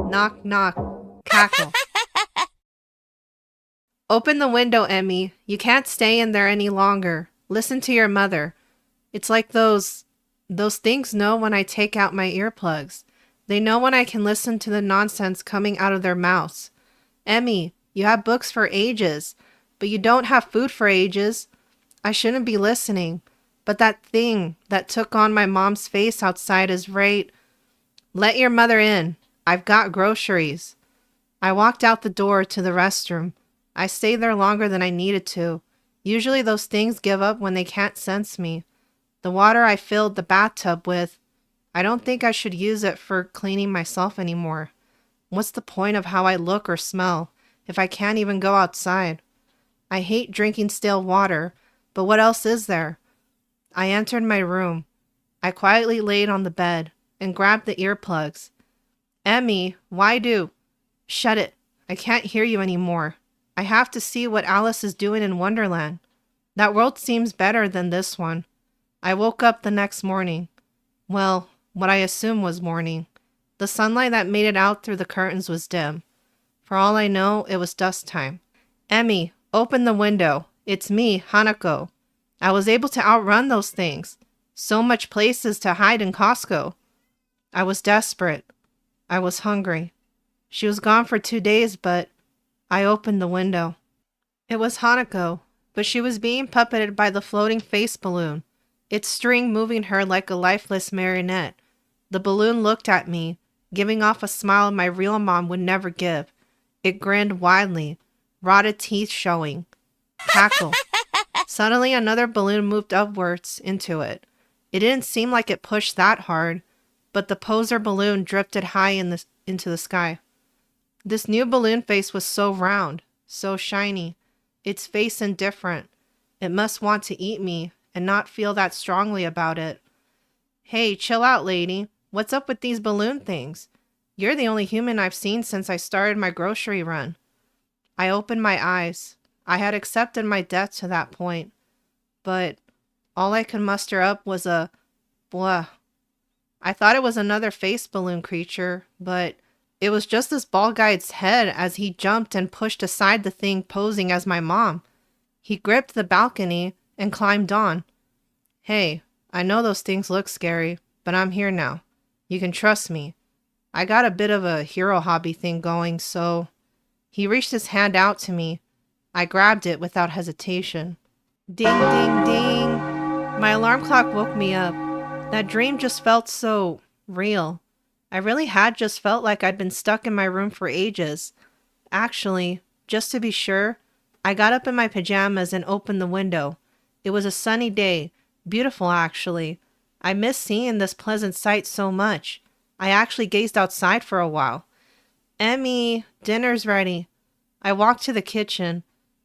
Knock, knock. Cackle. Open the window, Emmy. You can't stay in there any longer. Listen to your mother. It's like those things know when I take out my earplugs. They know when I can listen to the nonsense coming out of their mouths. Emmy, you have books for ages, but you don't have food for ages. I shouldn't be listening, but that thing that took on my mom's face outside is right. Let your mother in. I've got groceries. I walked out the door to the restroom. I stayed there longer than I needed to. Usually those things give up when they can't sense me. The water I filled the bathtub with, I don't think I should use it for cleaning myself anymore. What's the point of how I look or smell if I can't even go outside? I hate drinking stale water, but what else is there? I entered my room. I quietly laid on the bed and grabbed the earplugs. Emmy, why do? Shut it. I can't hear you anymore. I have to see what Alice is doing in Wonderland. That world seems better than this one. I woke up the next morning. Well, what I assumed was morning. The sunlight that made it out through the curtains was dim. For all I know, it was dusk time. Emmy, open the window. It's me, Hanako. I was able to outrun those things. So much places to hide in Costco. I was desperate. I was hungry. She was gone for 2 days, but I opened the window. It was Hanako, but she was being puppeted by the floating face balloon, its string moving her like a lifeless marionette. The balloon looked at me, giving off a smile my real mom would never give. It grinned widely, rotted teeth showing. Cackle. Suddenly another balloon moved upwards into it. It didn't seem like it pushed that hard, but the poser balloon drifted high into the sky. This new balloon face was so round, so shiny, its face indifferent. It must want to eat me and not feel that strongly about it. Hey, chill out, lady. What's up with these balloon things? You're the only human I've seen since I started my grocery run. I opened my eyes. I had accepted my death to that point, but all I could muster up was a blah. I thought it was another face balloon creature, but it was just this bald guy's head as he jumped and pushed aside the thing posing as my mom. He gripped the balcony and climbed on. Hey, I know those things look scary, but I'm here now. You can trust me. I got a bit of a hero hobby thing going, so... He reached his hand out to me. I grabbed it without hesitation. Ding, ding, ding. My alarm clock woke me up. That dream just felt so real. I really had just felt like I'd been stuck in my room for ages. Actually, just to be sure, I got up in my pajamas and opened the window. It was a sunny day. Beautiful, actually. I missed seeing this pleasant sight so much. I actually gazed outside for a while. Emmy, dinner's ready. I walked to the kitchen.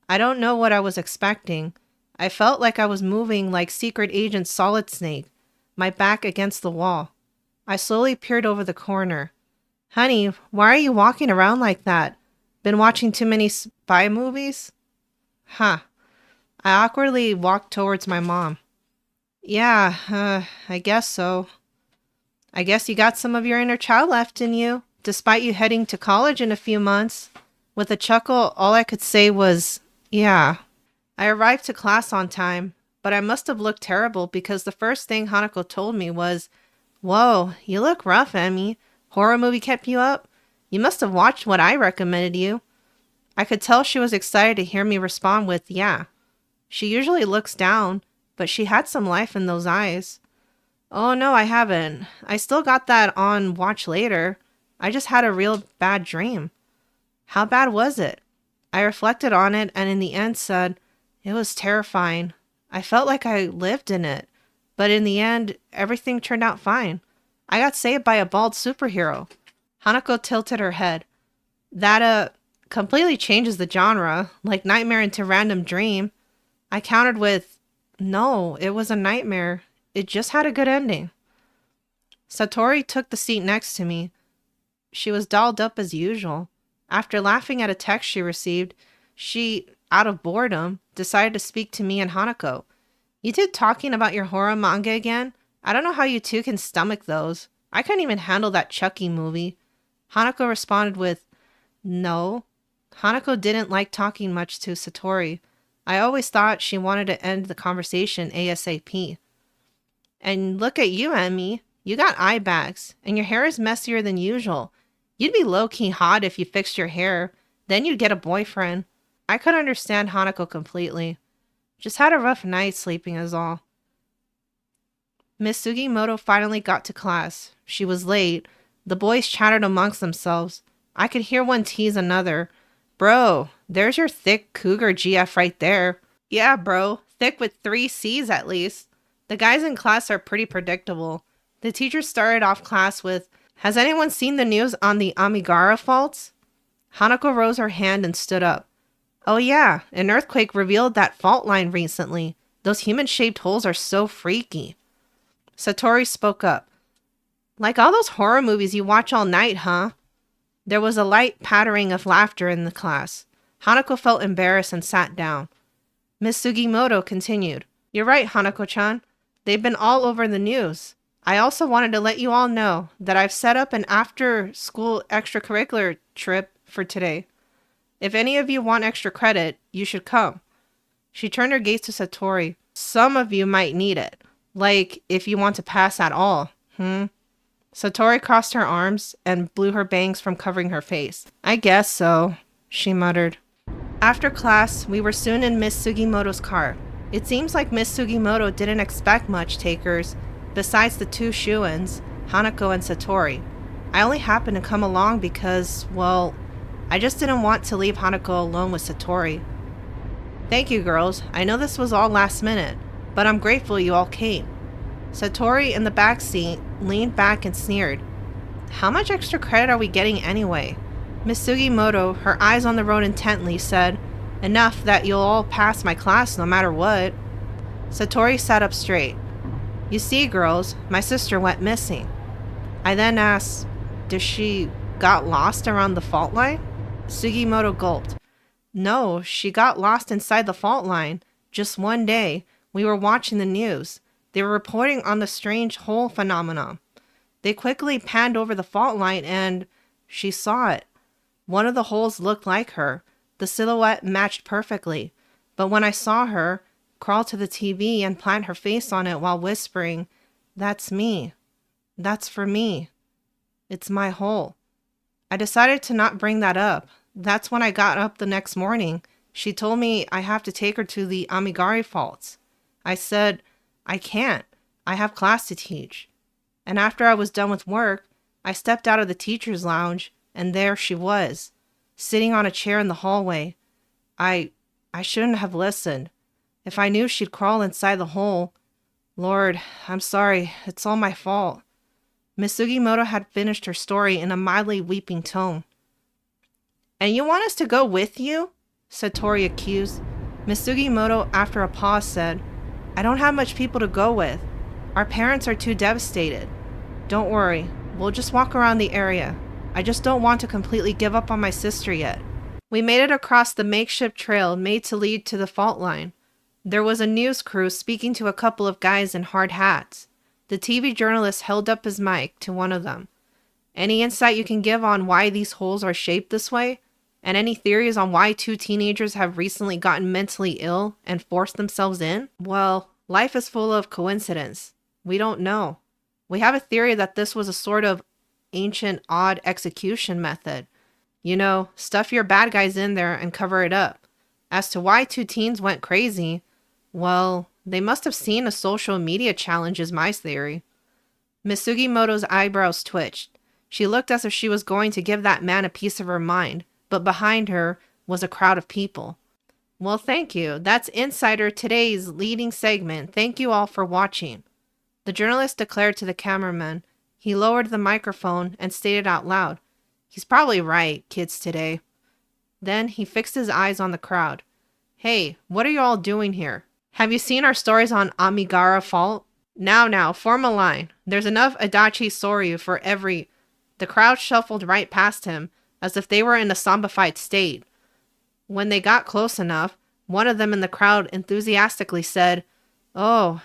I don't know what I was expecting. I felt like I was moving like Secret Agent Solid Snake, my back against the wall. I slowly peered over the corner. Honey, why are you walking around like that? Been watching too many spy movies? Huh. I awkwardly walked towards my mom. Yeah, I guess so. I guess you got some of your inner child left in you, despite you heading to college in a few months. With a chuckle, all I could say was, yeah. I arrived to class on time, but I must have looked terrible because the first thing Hanako told me was, Whoa, you look rough, Emmy. Horror movie kept you up? You must have watched what I recommended you. I could tell she was excited to hear me respond with, yeah. She usually looks down, but she had some life in those eyes. Oh no, I haven't. I still got that on watch later. I just had a real bad dream. How bad was it? I reflected on it and in the end said, it was terrifying. I felt like I lived in it. But in the end, everything turned out fine. I got saved by a bald superhero. Hanako tilted her head. That, completely changes the genre, like nightmare into random dream. I countered with, no, it was a nightmare. It just had a good ending. Satori took the seat next to me. She was dolled up as usual. After laughing at a text she received, she, out of boredom, decided to speak to me and Hanako. You two talking about your horror manga again? I don't know how you two can stomach those. I couldn't even handle that Chucky movie. Hanako responded with, "No." Hanako didn't like talking much to Satori. I always thought she wanted to end the conversation ASAP. "And look at you, Emmy. You got eye bags, and your hair is messier than usual. You'd be low-key hot if you fixed your hair. Then you'd get a boyfriend." I could understand Hanako completely. Just had a rough night sleeping is all. Miss Sugimoto finally got to class. She was late. The boys chattered amongst themselves. I could hear one tease another. "Bro, there's your thick cougar GF right there." "Yeah, bro. Thick with 3 C's at least." The guys in class are pretty predictable. The teacher started off class with, "Has anyone seen the news on the Amigara Faults?" Hanako rose her hand and stood up. "Oh yeah, an earthquake revealed that fault line recently. Those human-shaped holes are so freaky." Satori spoke up. "Like all those horror movies you watch all night, huh?" There was a light pattering of laughter in the class. Hanako felt embarrassed and sat down. Miss Sugimoto continued. "You're right, Hanako-chan. They've been all over the news. I also wanted to let you all know that I've set up an after-school extracurricular trip for today. If any of you want extra credit, you should come." She turned her gaze to Satori. "Some of you might need it. Like, if you want to pass at all. Satori crossed her arms and blew her bangs from covering her face. "I guess so," she muttered. After class, we were soon in Miss Sugimoto's car. It seems like Miss Sugimoto didn't expect much takers, besides the 2 shoo-ins, Hanako and Satori. I only happened to come along because, well, I just didn't want to leave Hanako alone with Satori. "Thank you, girls. I know this was all last minute, but I'm grateful you all came." Satori in the back seat leaned back and sneered. "How much extra credit are we getting anyway?" Miss Sugimoto, her eyes on the road intently, said, "Enough that you'll all pass my class no matter what." Satori sat up straight. "You see, girls, my sister went missing." I then asked, "Does she got lost around the fault line?" Sugimoto gulped. "No, she got lost inside the fault line. Just one day, we were watching the news. They were reporting on the strange hole phenomenon. They quickly panned over the fault line and she saw it. One of the holes looked like her. The silhouette matched perfectly. But when I saw her crawl to the TV and plant her face on it while whispering, 'That's me. That's for me. It's my hole,' I decided to not bring that up. That's when I got up the next morning. She told me I have to take her to the Amigara Faults. I said, 'I can't. I have class to teach.' And after I was done with work, I stepped out of the teacher's lounge, and there she was, sitting on a chair in the hallway. I shouldn't have listened. If I knew she'd crawl inside the hole. Lord, I'm sorry. It's all my fault." Miss Sugimoto had finished her story in a mildly weeping tone. "And you want us to go with you?" Satori accused. Miss Sugimoto, after a pause, said, "I don't have much people to go with. Our parents are too devastated. Don't worry, we'll just walk around the area. I just don't want to completely give up on my sister yet." We made it across the makeshift trail made to lead to the fault line. There was a news crew speaking to a couple of guys in hard hats. The TV journalist held up his mic to one of them. "Any insight you can give on why these holes are shaped this way? And any theories on why 2 teenagers have recently gotten mentally ill and forced themselves in? Well, life is full of coincidence. We don't know. We have a theory that this was a sort of ancient odd execution method. You know, stuff your bad guys in there and cover it up. As to why 2 teens went crazy, well, they must have seen a social media challenge is my theory." Miss Sugimoto's eyebrows twitched. She looked as if she was going to give that man a piece of her mind, but behind her was a crowd of people. "Well, thank you. That's Insider Today's leading segment. Thank you all for watching." The journalist declared to the cameraman. He lowered the microphone and stated out loud, "He's probably right, kids today." Then he fixed his eyes on the crowd. "Hey, what are you all doing here? Have you seen our stories on Amigara Fault? Now, form a line. There's enough Adachi Soryu for every..." The crowd shuffled right past him, as if they were in a zombified state. When they got close enough, one of them in the crowd enthusiastically said, "Oh,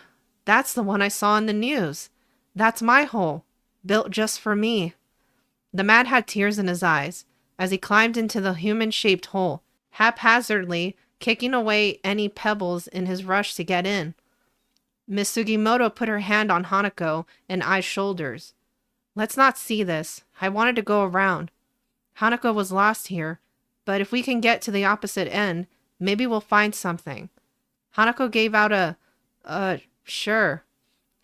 that's the one I saw in the news. That's my hole, built just for me." The man had tears in his eyes as he climbed into the human-shaped hole, haphazardly kicking away any pebbles in his rush to get in. Miss Sugimoto put her hand on Hanako and Ai's shoulders. Let's not see this. I wanted to go around. Hanako was lost here, but if we can get to the opposite end, maybe we'll find something. Hanako gave out sure.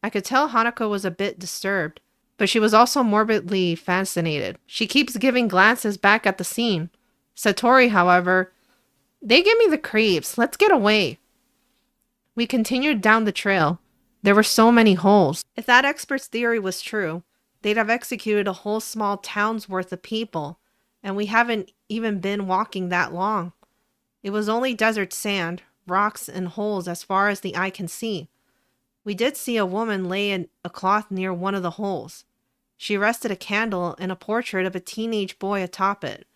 I could tell Hanako was a bit disturbed, but she was also morbidly fascinated. She keeps giving glances back at the scene. Satori, however, they give me the creeps. Let's get away. We continued down the trail. There were so many holes. If that expert's theory was true, they'd have executed a whole small town's worth of people, and we haven't even been walking that long. It was only desert sand, rocks, and holes as far as the eye can see. We did see a woman lay in a cloth near one of the holes. She rested a candle and a portrait of a teenage boy atop it.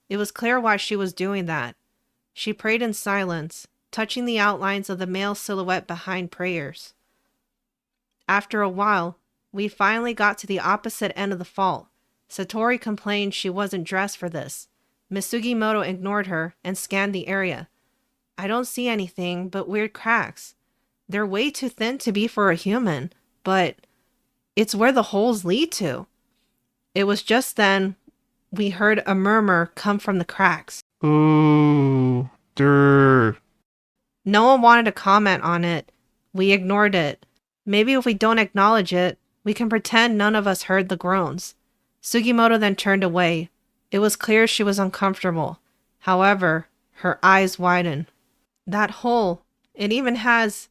It was clear why she was doing that. She prayed in silence, touching the outlines of the male silhouette behind prayers. After a while, we finally got to the opposite end of the fault. Satori complained she wasn't dressed for this. Miss Sugimoto ignored her and scanned the area. I don't see anything but weird cracks. They're way too thin to be for a human, but it's where the holes lead to. It was just then we heard a murmur come from the cracks. Ooh, dirt. No one wanted to comment on it. We ignored it. Maybe if we don't acknowledge it, we can pretend none of us heard the groans. Sugimoto then turned away. It was clear she was uncomfortable. However, her eyes widened. That hole, it even has...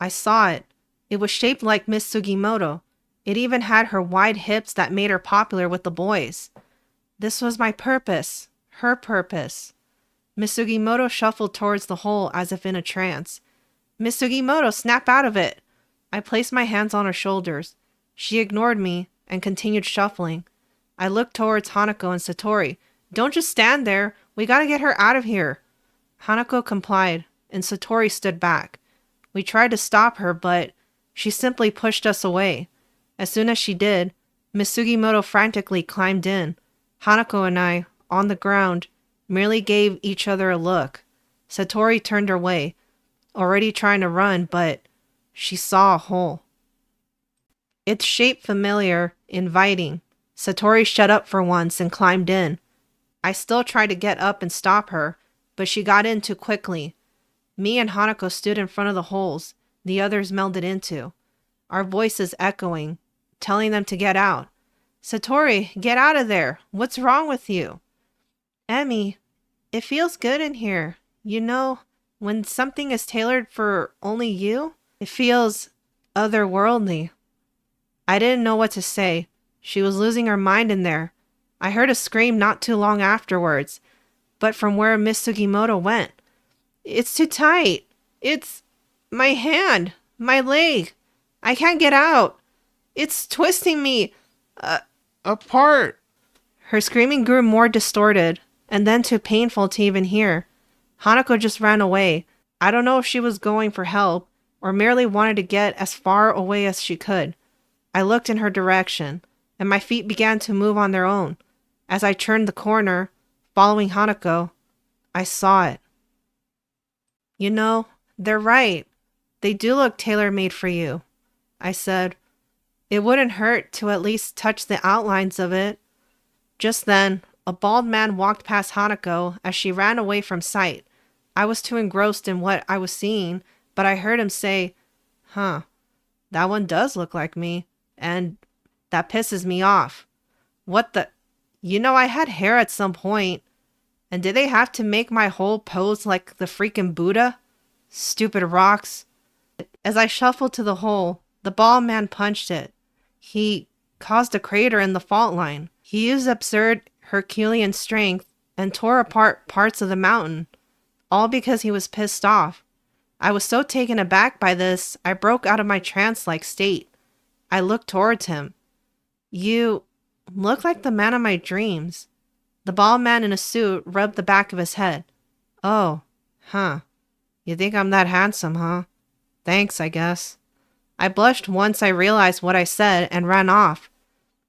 I saw it. It was shaped like Miss Sugimoto. It even had her wide hips that made her popular with the boys. This was my purpose. Her purpose. Miss Sugimoto shuffled towards the hole as if in a trance. Miss Sugimoto, snap out of it! I placed my hands on her shoulders. She ignored me and continued shuffling. I looked towards Hanako and Satori. Don't just stand there. We gotta get her out of here. Hanako complied, and Satori stood back. We tried to stop her, but she simply pushed us away. As soon as she did, Miss Sugimoto frantically climbed in. Hanako and I, on the ground, merely gave each other a look. Satori turned her way, already trying to run, but she saw a hole. Its shape familiar, inviting. Satori shut up for once and climbed in. I still tried to get up and stop her, but she got in too quickly. Me and Hanako stood in front of the holes the others melded into, our voices echoing, telling them to get out. Satori, get out of there. What's wrong with you? Emmy, it feels good in here. You know, when something is tailored for only you, it feels otherworldly. I didn't know what to say. She was losing her mind in there. I heard a scream not too long afterwards, but from where Miss Sugimoto went. It's too tight. It's my hand, my leg. I can't get out. It's twisting me Apart. Her screaming grew more distorted, and then too painful to even hear. Hanako just ran away. I don't know if she was going for help, or merely wanted to get as far away as she could. I looked in her direction, and my feet began to move on their own. As I turned the corner, following Hanako, I saw it. You know, they're right. They do look tailor-made for you, I said. It wouldn't hurt to at least touch the outlines of it. Just then, a bald man walked past Hanako as she ran away from sight. I was too engrossed in what I was seeing, but I heard him say, "Huh, that one does look like me, and that pisses me off. What the... You know, I had hair at some point. And did they have to make my whole pose like the freaking Buddha? Stupid rocks." As I shuffled to the hole, the bald man punched it. He caused a crater in the fault line. He used absurd Herculean strength and tore apart parts of the mountain, all because he was pissed off. I was so taken aback by this, I broke out of my trance-like state. I looked towards him. You look like the man of my dreams. The bald man in a suit rubbed the back of his head. Oh, huh. You think I'm that handsome, huh? Thanks, I guess. I blushed once I realized what I said and ran off.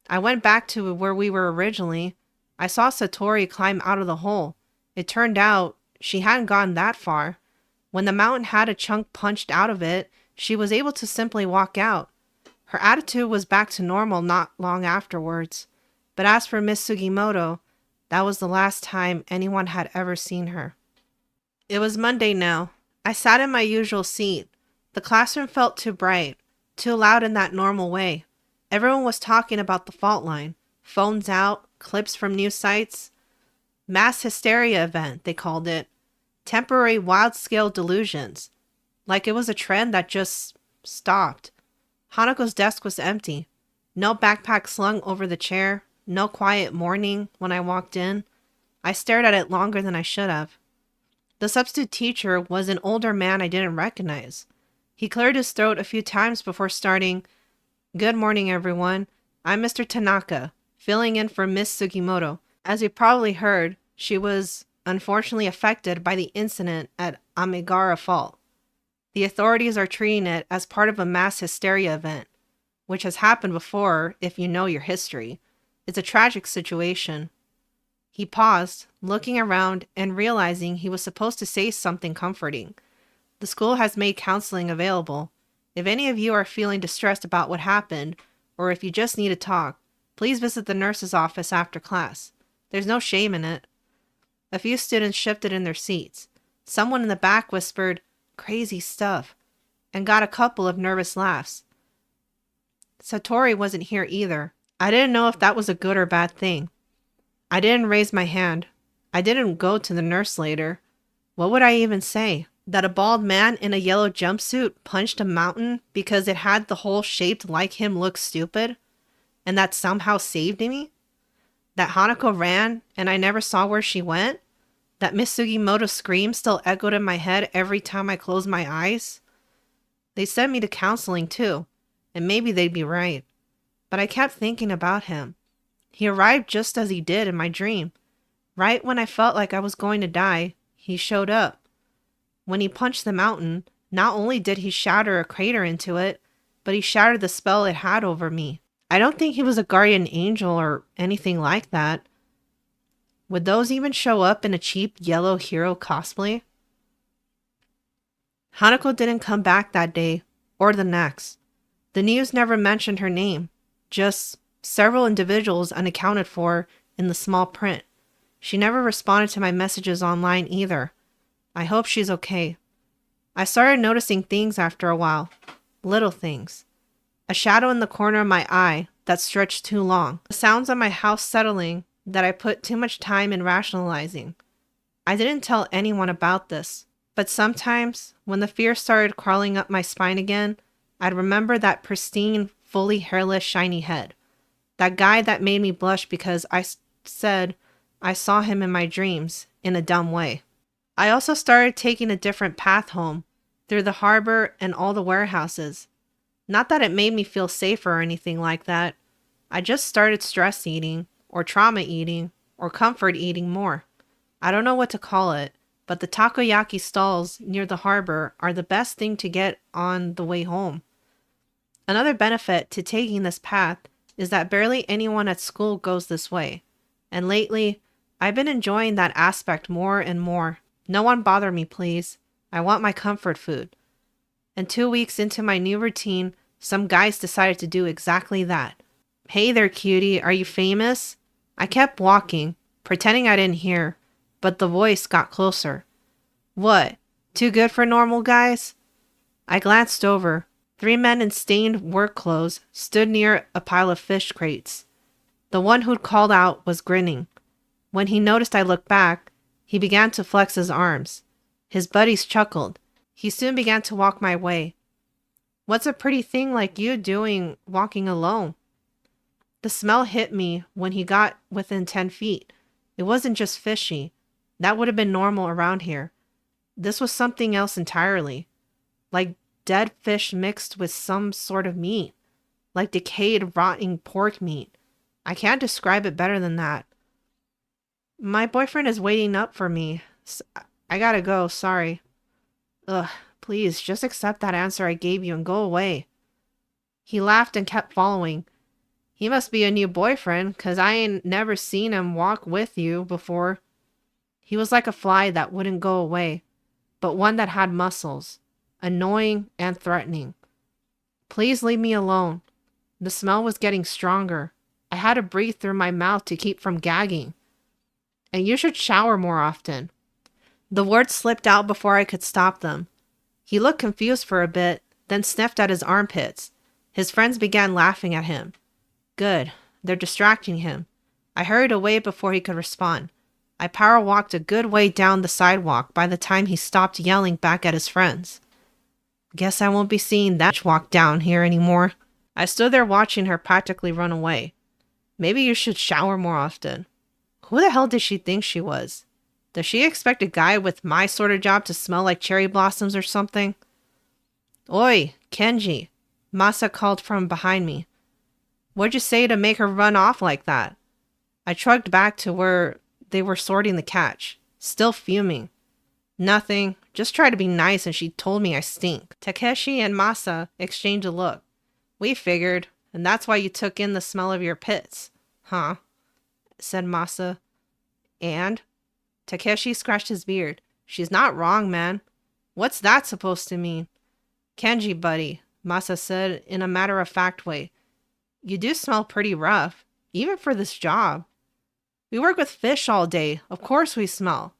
I went back to where we were originally. I saw Satori climb out of the hole. It turned out she hadn't gone that far. When the mountain had a chunk punched out of it, she was able to simply walk out. Her attitude was back to normal not long afterwards. But as for Miss Sugimoto, that was the last time anyone had ever seen her. It was Monday now. I sat in my usual seat. The classroom felt too bright, too loud in that normal way. Everyone was talking about the fault line. Phones out, clips from news sites. Mass hysteria event, they called it. Temporary wild-scale delusions. Like it was a trend that just stopped. Hanako's desk was empty. No backpack slung over the chair. No quiet morning when I walked in. I stared at it longer than I should have. The substitute teacher was an older man I didn't recognize. He cleared his throat a few times before starting, "Good morning, everyone. I'm Mr. Tanaka, filling in for Miss Sugimoto. As you probably heard, she was unfortunately affected by the incident at Amigara Fault. The authorities are treating it as part of a mass hysteria event, which has happened before if you know your history. It's a tragic situation." He paused, looking around and realizing he was supposed to say something comforting. "The school has made counseling available. If any of you are feeling distressed about what happened, or if you just need to talk, please visit the nurse's office after class. There's no shame in it." A few students shifted in their seats. Someone in the back whispered, "Crazy stuff," and got a couple of nervous laughs. Satori wasn't here either. I didn't know if that was a good or bad thing. I didn't raise my hand. I didn't go to the nurse later. What would I even say? That a bald man in a yellow jumpsuit punched a mountain because it had the hole shaped like him look stupid? And that somehow saved me? That Hanako ran and I never saw where she went? That Miss Sugimoto's scream still echoed in my head every time I closed my eyes? They sent me to counseling too, and maybe they'd be right. But I kept thinking about him. He arrived just as he did in my dream. Right when I felt like I was going to die, he showed up. When he punched the mountain, not only did he shatter a crater into it, but he shattered the spell it had over me. I don't think he was a guardian angel or anything like that. Would those even show up in a cheap yellow hero cosplay? Hanako didn't come back that day, or the next. The news never mentioned her name, just several individuals unaccounted for in the small print. She never responded to my messages online either. I hope she's okay. I started noticing things after a while. Little things. A shadow in the corner of my eye that stretched too long. The sounds of my house settling that I put too much time in rationalizing. I didn't tell anyone about this, but sometimes when the fear started crawling up my spine again, I'd remember that pristine, fully hairless, shiny head. That guy that made me blush because I said I saw him in my dreams in a dumb way. I also started taking a different path home, through the harbor and all the warehouses. Not that it made me feel safer or anything like that. I just started stress eating, or trauma eating, or comfort eating more. I don't know what to call it, but the takoyaki stalls near the harbor are the best thing to get on the way home. Another benefit to taking this path is that barely anyone at school goes this way. And lately, I've been enjoying that aspect more and more. No one bother me, please. I want my comfort food. And 2 weeks into my new routine, some guys decided to do exactly that. "Hey there, cutie, are you famous?" I kept walking, pretending I didn't hear, but the voice got closer. "What? Too good for normal guys?" I glanced over. 3 men in stained work clothes stood near a pile of fish crates. The one who'd called out was grinning. When he noticed I looked back, he began to flex his arms. His buddies chuckled. He soon began to walk my way. "What's a pretty thing like you doing walking alone?" The smell hit me when he got within 10 feet. It wasn't just fishy. That would have been normal around here. This was something else entirely. Like dead fish mixed with some sort of meat. Like decayed, rotting pork meat. I can't describe it better than that. "My boyfriend is waiting up for me. I gotta go, sorry." "Ugh, please, just accept that answer I gave you and go away." He laughed and kept following. He must be a new boyfriend, 'cause I ain't never seen him walk with you before. He was like a fly that wouldn't go away, but one that had muscles. Annoying and threatening. Please leave me alone. The smell was getting stronger. I had to breathe through my mouth to keep from gagging. And you should shower more often. The words slipped out before I could stop them. He looked confused for a bit, then sniffed at his armpits. His friends began laughing at him. Good. They're distracting him. I hurried away before he could respond. I power walked a good way down the sidewalk by the time he stopped yelling back at his friends. Guess I won't be seeing that walk down here anymore. I stood there watching her practically run away. Maybe you should shower more often. Who the hell did she think she was? Does she expect a guy with my sort of job to smell like cherry blossoms or something? Oi, Kenji. Masa called from behind me. What'd you say to make her run off like that? I shrugged back to where they were sorting the catch, still fuming. Nothing, just try to be nice and she told me I stink. Takeshi and Masa exchanged a look. We figured, and that's why you took in the smell of your pits. Huh? Said Masa. And? Takeshi scratched his beard. She's not wrong, man. What's that supposed to mean? Kenji, buddy, Masa said in a matter-of-fact way. You do smell pretty rough, even for this job. We work with fish all day. Of course we smell.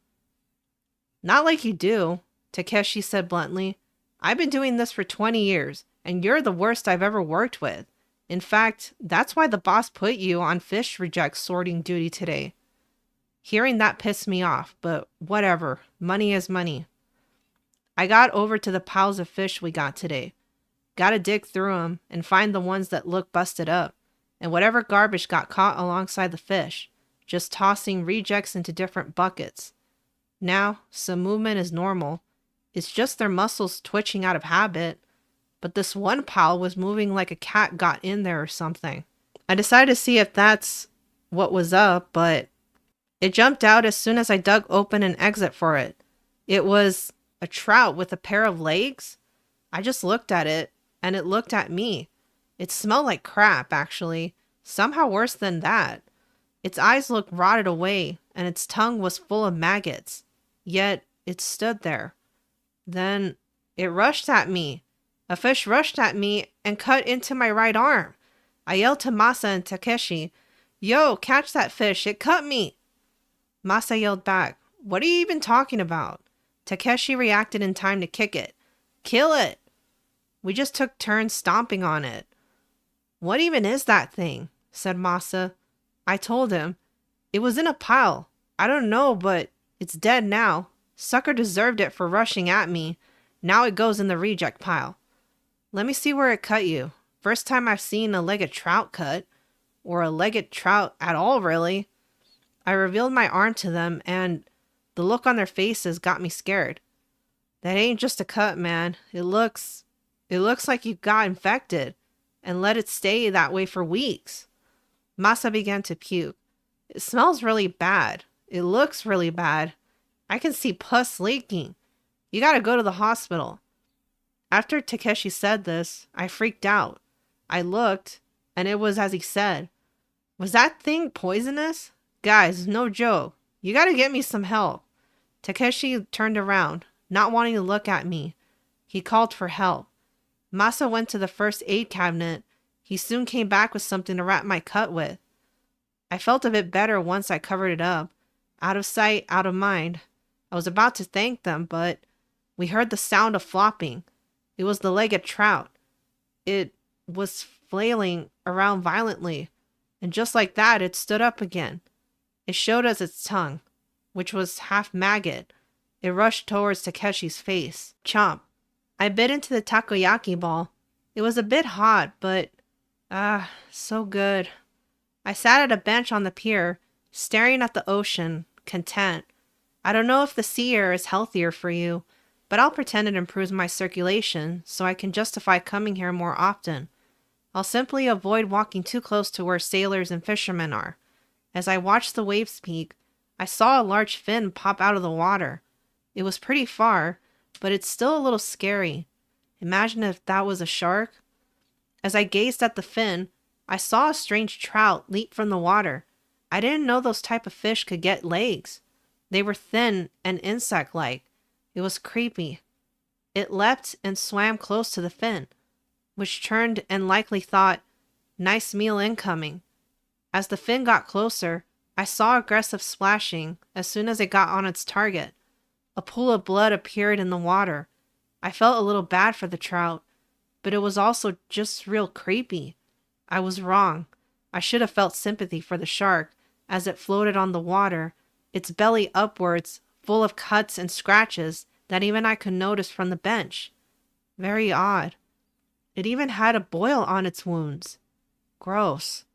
Not like you do, Takeshi said bluntly. I've been doing this for 20 years, and you're the worst I've ever worked with. In fact, that's why the boss put you on fish reject sorting duty today. Hearing that pissed me off, but whatever. Money is money. I got over to the piles of fish we got today. Gotta dig through them and find the ones that look busted up, and whatever garbage got caught alongside the fish, just tossing rejects into different buckets. Now, some movement is normal. It's just their muscles twitching out of habit. But this one pile was moving like a cat got in there or something. I decided to see if that's what was up, but it jumped out as soon as I dug open an exit for it. It was a trout with a pair of legs. I just looked at it, and it looked at me. It smelled like crap, actually. Somehow worse than that. Its eyes looked rotted away, and its tongue was full of maggots. Yet, it stood there. Then, it rushed at me. A fish rushed at me and cut into my right arm. I yelled to Masa and Takeshi, Yo, catch that fish, it cut me. Masa yelled back, What are you even talking about? Takeshi reacted in time to kick it. Kill it! We just took turns stomping on it. What even is that thing? Said Masa. I told him. It was in a pile. I don't know, but it's dead now. Sucker deserved it for rushing at me. Now it goes in the reject pile. Let me see where it cut you. First time I've seen a legged trout cut. Or a legged trout at all, really. I revealed my arm to them, and the look on their faces got me scared. That ain't just a cut, man. It looks like you got infected and let it stay that way for weeks. Masa began to puke. It smells really bad. It looks really bad. I can see pus leaking. You gotta go to the hospital. After Takeshi said this, I freaked out. I looked, and it was as he said. Was that thing poisonous? Guys, no joke. You gotta get me some help. Takeshi turned around, not wanting to look at me. He called for help. Masa went to the first aid cabinet. He soon came back with something to wrap my cut with. I felt a bit better once I covered it up. Out of sight, out of mind. I was about to thank them, but we heard the sound of flopping. It was the legged trout. It was flailing around violently, and just like that, it stood up again. It showed us its tongue, which was half maggot. It rushed towards Takeshi's face. Chomp. I bit into the takoyaki ball. It was a bit hot, but so good. I sat at a bench on the pier, staring at the ocean, content. I don't know if the sea air is healthier for you, but I'll pretend it improves my circulation so I can justify coming here more often. I'll simply avoid walking too close to where sailors and fishermen are. As I watched the waves peak, I saw a large fin pop out of the water. It was pretty far, but it's still a little scary. Imagine if that was a shark. As I gazed at the fin, I saw a strange trout leap from the water. I didn't know those type of fish could get legs. They were thin and insect-like. It was creepy. It leapt and swam close to the fin, which turned and likely thought, nice meal incoming. As the fin got closer, I saw aggressive splashing as soon as it got on its target. A pool of blood appeared in the water. I felt a little bad for the trout, but it was also just real creepy. I was wrong. I should have felt sympathy for the shark as it floated on the water, its belly upwards, full of cuts and scratches that even I could notice from the bench. Very odd. It even had a boil on its wounds. Gross.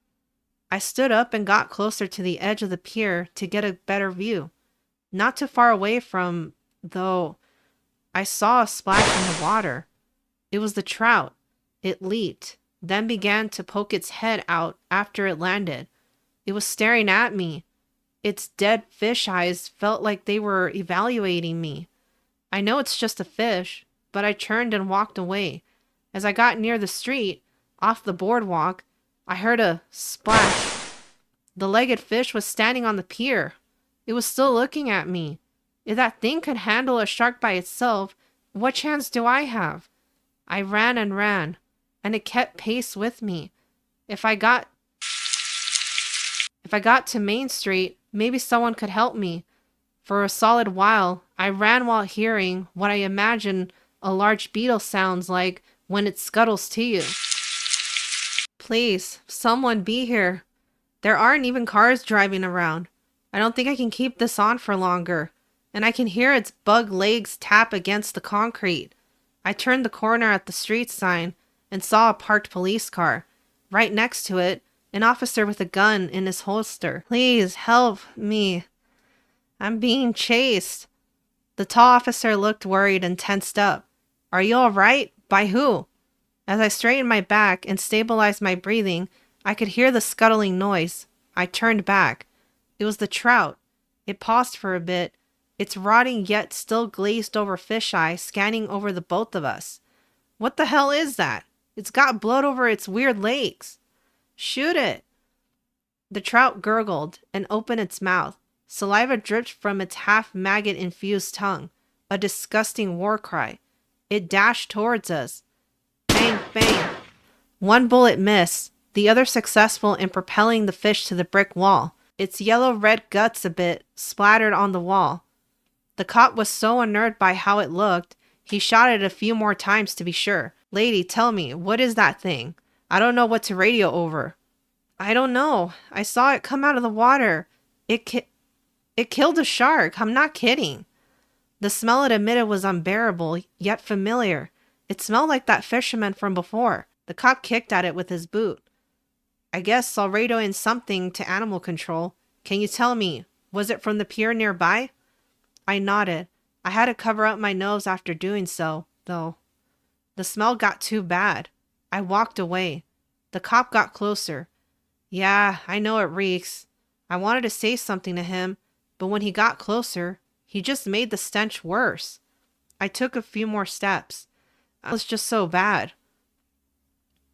I stood up and got closer to the edge of the pier to get a better view. Not too far away from, though, I saw a splash in the water. It was the trout. It leaped, then began to poke its head out after it landed. It was staring at me. Its dead fish eyes felt like they were evaluating me. I know it's just a fish, but I turned and walked away. As I got near the street, off the boardwalk, I heard a splash. The legged fish was standing on the pier. It was still looking at me. If that thing could handle a shark by itself, what chance do I have? I ran and ran, and it kept pace with me. If I got to Main Street, maybe someone could help me. For a solid while, I ran while hearing what I imagine a large beetle sounds like when it scuttles to you. Please, someone be here. There aren't even cars driving around. I don't think I can keep this on for longer, and I can hear its bug legs tap against the concrete. I turned the corner at the street sign and saw a parked police car. Right next to it, an officer with a gun in his holster. Please help me. I'm being chased. The tall officer looked worried and tensed up. Are you all right? By who? As I straightened my back and stabilized my breathing, I could hear the scuttling noise. I turned back. It was the trout. It paused for a bit, its rotting yet still glazed over fisheye scanning over the both of us. What the hell is that? It's got blood over its weird legs. Shoot it. The trout gurgled and opened its mouth. Saliva dripped from its half-maggot-infused tongue. A disgusting war cry. It dashed towards us. Bang, bang. One bullet missed, the other successful in propelling the fish to the brick wall. Its yellow-red guts a bit splattered on the wall. The cop was so unnerved by how it looked, he shot it a few more times to be sure. Lady, tell me, what is that thing? I don't know what to radio over. I don't know. I saw it come out of the water. It killed a shark. I'm not kidding. The smell it emitted was unbearable, yet familiar. It smelled like that fisherman from before. The cop kicked at it with his boot. I guess I'll radio in something to animal control. Can you tell me, was it from the pier nearby? I nodded. I had to cover up my nose after doing so, though. The smell got too bad. I walked away. The cop got closer. Yeah, I know it reeks. I wanted to say something to him, but when he got closer, he just made the stench worse. I took a few more steps. It was just so bad.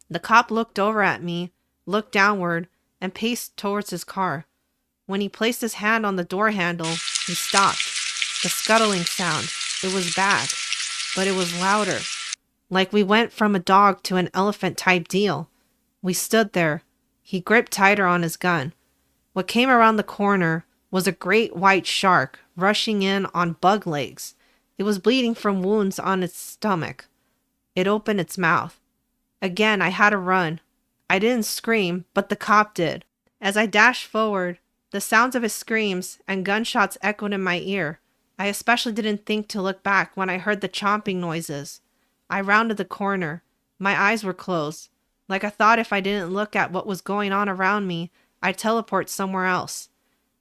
The cop looked over at me, looked downward, and paced towards his car. When he placed his hand on the door handle, he stopped. The scuttling sound. It was bad, but it was louder. Like we went from a dog to an elephant type deal. We stood there. He gripped tighter on his gun. What came around the corner was a great white shark rushing in on bug legs. It was bleeding from wounds on its stomach. It opened its mouth. Again, I had to run. I didn't scream, but the cop did. As I dashed forward, the sounds of his screams and gunshots echoed in my ear. I especially didn't think to look back when I heard the chomping noises. I rounded the corner. My eyes were closed. Like I thought if I didn't look at what was going on around me, I'd teleport somewhere else.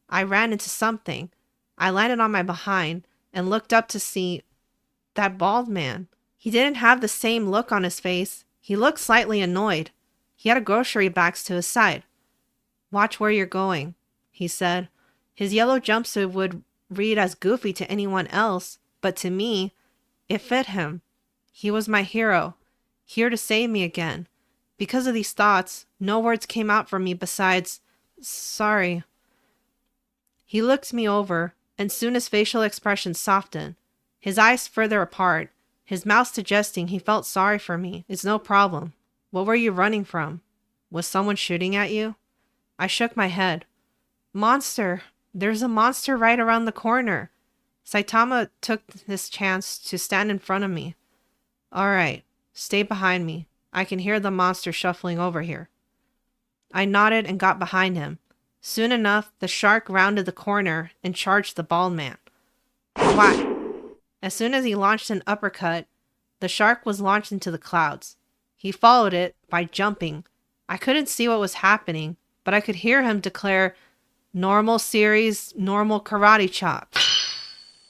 I ran into something. I landed on my behind and looked up to see that bald man. He didn't have the same look on his face. He looked slightly annoyed. He had a grocery box to his side. Watch where you're going, he said. His yellow jumpsuit would read as goofy to anyone else, but to me, it fit him. He was my hero, here to save me again. Because of these thoughts, No words came out from me besides, sorry. He looked me over, and soon his facial expression softened, his eyes further apart, his mouth suggesting he felt sorry for me. It's no problem. What were you running from? Was someone shooting at you? I shook my head. Monster! There's a monster right around the corner. Saitama took this chance to stand in front of me. All right, stay behind me. I can hear the monster shuffling over here. I nodded and got behind him. Soon enough, the shark rounded the corner and charged the bald man. Whack! As soon as he launched an uppercut, the shark was launched into the clouds. He followed it by jumping. I couldn't see what was happening, but I could hear him declare, "Normal series, normal karate chop."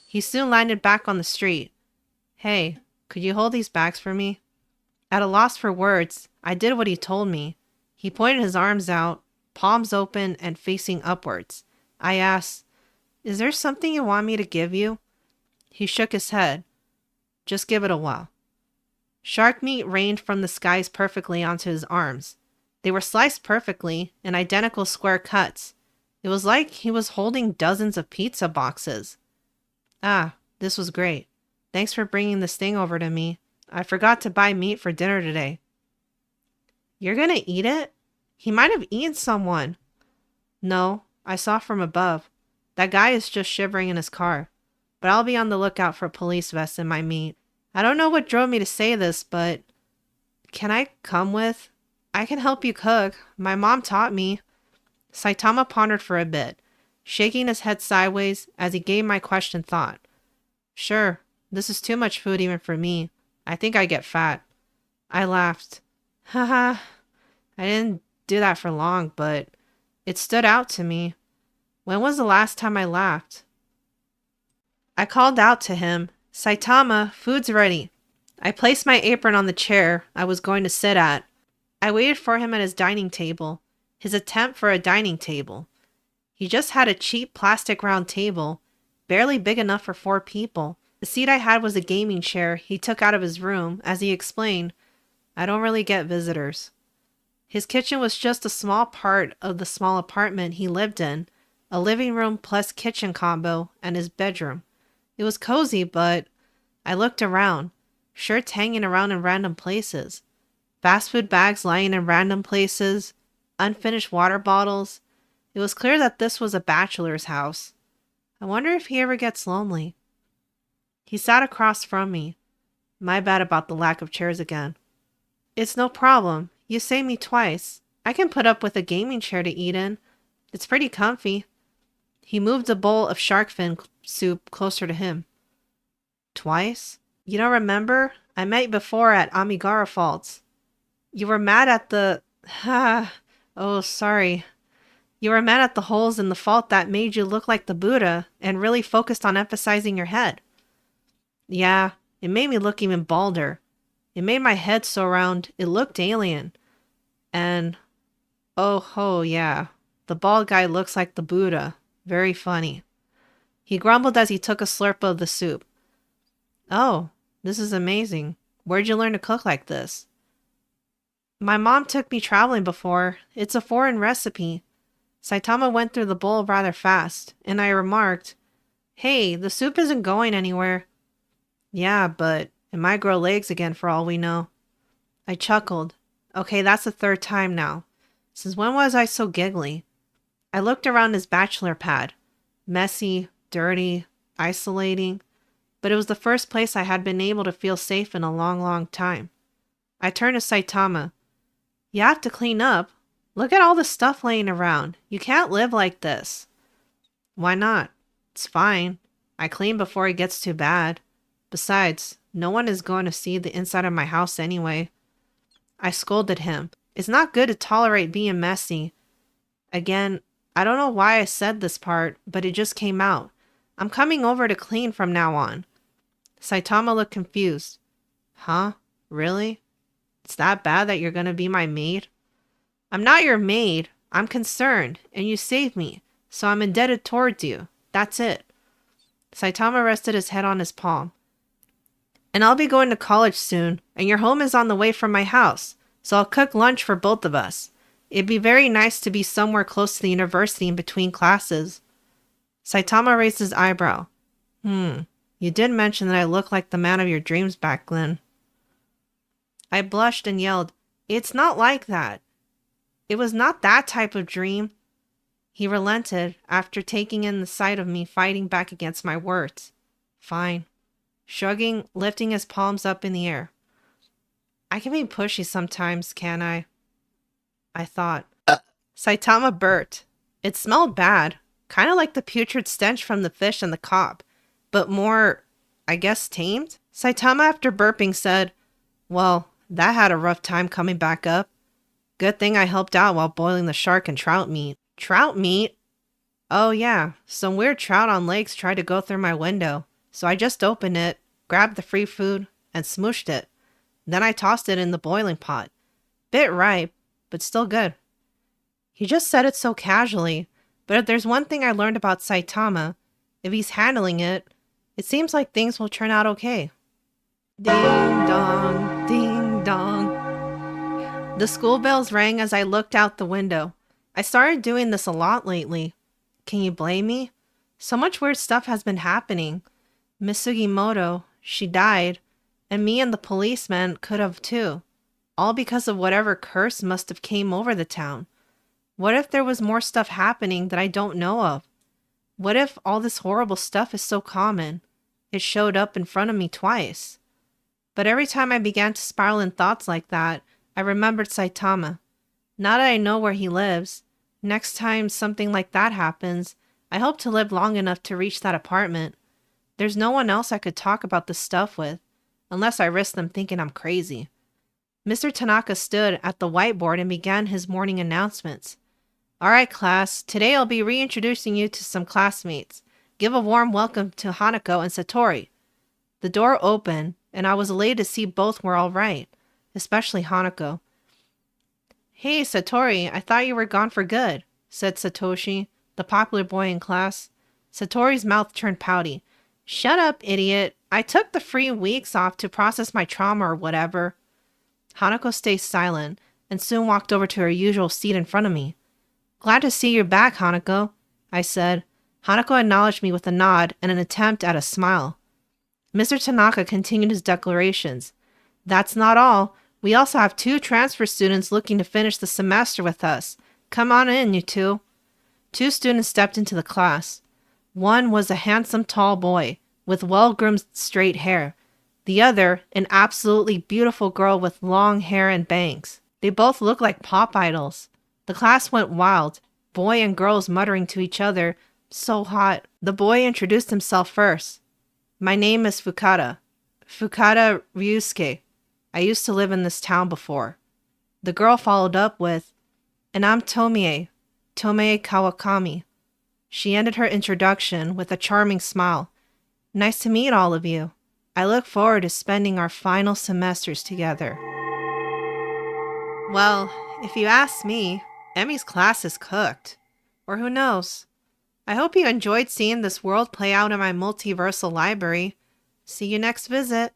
He soon landed back on the street. Hey, could you hold these bags for me? At a loss for words, I did what he told me. He pointed his arms out, palms open and facing upwards. I asked, "Is there something you want me to give you?" He shook his head. Just give it a while. Shark meat rained from the skies perfectly onto his arms. They were sliced perfectly in identical square cuts. It was like he was holding dozens of pizza boxes. Ah, this was great. Thanks for bringing this thing over to me. I forgot to buy meat for dinner today. You're gonna eat it? He might have eaten someone. No, I saw from above. That guy is just shivering in his car. But I'll be on the lookout for police vests in my meat. I don't know what drove me to say this, but can I come with? I can help you cook. My mom taught me. Saitama pondered for a bit, shaking his head sideways as he gave my question thought. Sure, this is too much food even for me. I think I get fat. I laughed. Haha, I didn't do that for long, but it stood out to me. When was the last time I laughed? I called out to him, Saitama, food's ready. I placed my apron on the chair I was going to sit at. I waited for him at his dining table, his attempt for a dining table. He just had a cheap plastic round table, barely big enough for 4 people. The seat I had was a gaming chair he took out of his room, as he explained, I don't really get visitors. His kitchen was just a small part of the small apartment he lived in, a living room plus kitchen combo, and his bedroom. It was cozy, but I looked around, shirts hanging around in random places, fast food bags lying in random places, unfinished water bottles. It was clear that this was a bachelor's house. I wonder if he ever gets lonely. He sat across from me. My bad about the lack of chairs again. It's no problem. You saved me twice. I can put up with a gaming chair to eat in. It's pretty comfy. He moved a bowl of shark fin soup closer to him. Twice? You don't remember? I met you before at Amigara Fault. You were mad at the... Oh, sorry. You were mad at the holes in the fault that made you look like the Buddha and really focused on emphasizing your head. Yeah, it made me look even balder. It made my head so round, it looked alien. And... oh, yeah. The bald guy looks like the Buddha. Very funny. He grumbled as he took a slurp of the soup. Oh, this is amazing. Where'd you learn to cook like this? My mom took me traveling before. It's a foreign recipe. Saitama went through the bowl rather fast, and I remarked, Hey, the soup isn't going anywhere. Yeah, but it might grow legs again for all we know. I chuckled. Okay, that's the 3rd time now. Since when was I so giggly? I looked around his bachelor pad. Messy, dirty, isolating. But it was the first place I had been able to feel safe in a long, long time. I turned to Saitama. You have to clean up. Look at all the stuff laying around. You can't live like this. Why not? It's fine. I clean before it gets too bad. Besides, no one is going to see the inside of my house anyway. I scolded him. It's not good to tolerate being messy. Again, I don't know why I said this part, but it just came out. I'm coming over to clean from now on. Saitama looked confused. Huh? Really? It's that bad that you're going to be my maid? I'm not your maid. I'm concerned, and you saved me, so I'm indebted towards you. That's it. Saitama rested his head on his palm. And I'll be going to college soon, and your home is on the way from my house, so I'll cook lunch for both of us. It'd be very nice to be somewhere close to the university in between classes. Saitama raised his eyebrow. You did mention that I look like the man of your dreams back then. I blushed and yelled, "It's not like that. It was not that type of dream." He relented after taking in the sight of me fighting back against my words. Fine. Shrugging, lifting his palms up in the air. I can be pushy sometimes, can't I? I thought. Saitama burped. It smelled bad, kind of like the putrid stench from the fish and the cop, but more, I guess, tamed. Saitama, after burping, said, "Well, that had a rough time coming back up. Good thing I helped out while boiling the shark and trout meat." Trout meat? Oh yeah, some weird trout on lakes tried to go through my window, so I just opened it, grabbed the free food, and smooshed it. Then I tossed it in the boiling pot. Bit ripe, but still good. He just said it so casually, but if there's one thing I learned about Saitama, if he's handling it, it seems like things will turn out okay. Ding dong, ding dong. The school bells rang as I looked out the window. I started doing this a lot lately. Can you blame me? So much weird stuff has been happening. Miss Sugimoto, she died, and me and the policeman could have too. All because of whatever curse must have came over the town. What if there was more stuff happening that I don't know of? What if all this horrible stuff is so common? It showed up in front of me twice. But every time I began to spiral in thoughts like that, I remembered Saitama. Now that I know where he lives, next time something like that happens, I hope to live long enough to reach that apartment. There's no one else I could talk about this stuff with, unless I risk them thinking I'm crazy. Mr. Tanaka stood at the whiteboard and began his morning announcements. "All right, class, today I'll be reintroducing you to some classmates. Give a warm welcome to Hanako and Satori." The door opened, and I was elated to see both were all right, especially Hanako. "Hey, Satori, I thought you were gone for good," said Satoshi, the popular boy in class. Satori's mouth turned pouty. "Shut up, idiot. I took the free weeks off to process my trauma or whatever." Hanako stayed silent and soon walked over to her usual seat in front of me. "Glad to see you're back, Hanako," I said. Hanako acknowledged me with a nod and an attempt at a smile. Mr. Tanaka continued his declarations. "That's not all. We also have 2 transfer students looking to finish the semester with us. Come on in, you two." 2 students stepped into the class. One was a handsome tall boy with well-groomed straight hair. The other, an absolutely beautiful girl with long hair and bangs. They both looked like pop idols. The class went wild, boy and girls muttering to each other, "So hot." The boy introduced himself first. "My name is Fukada. Fukada Ryusuke. I used to live in this town before." The girl followed up with, "And I'm Tomie Kawakami." She ended her introduction with a charming smile. "Nice to meet all of you. I look forward to spending our final semesters together." Well, if you ask me, Emmy's class is cooked. Or who knows? I hope you enjoyed seeing this world play out in my multiversal library. See you next visit.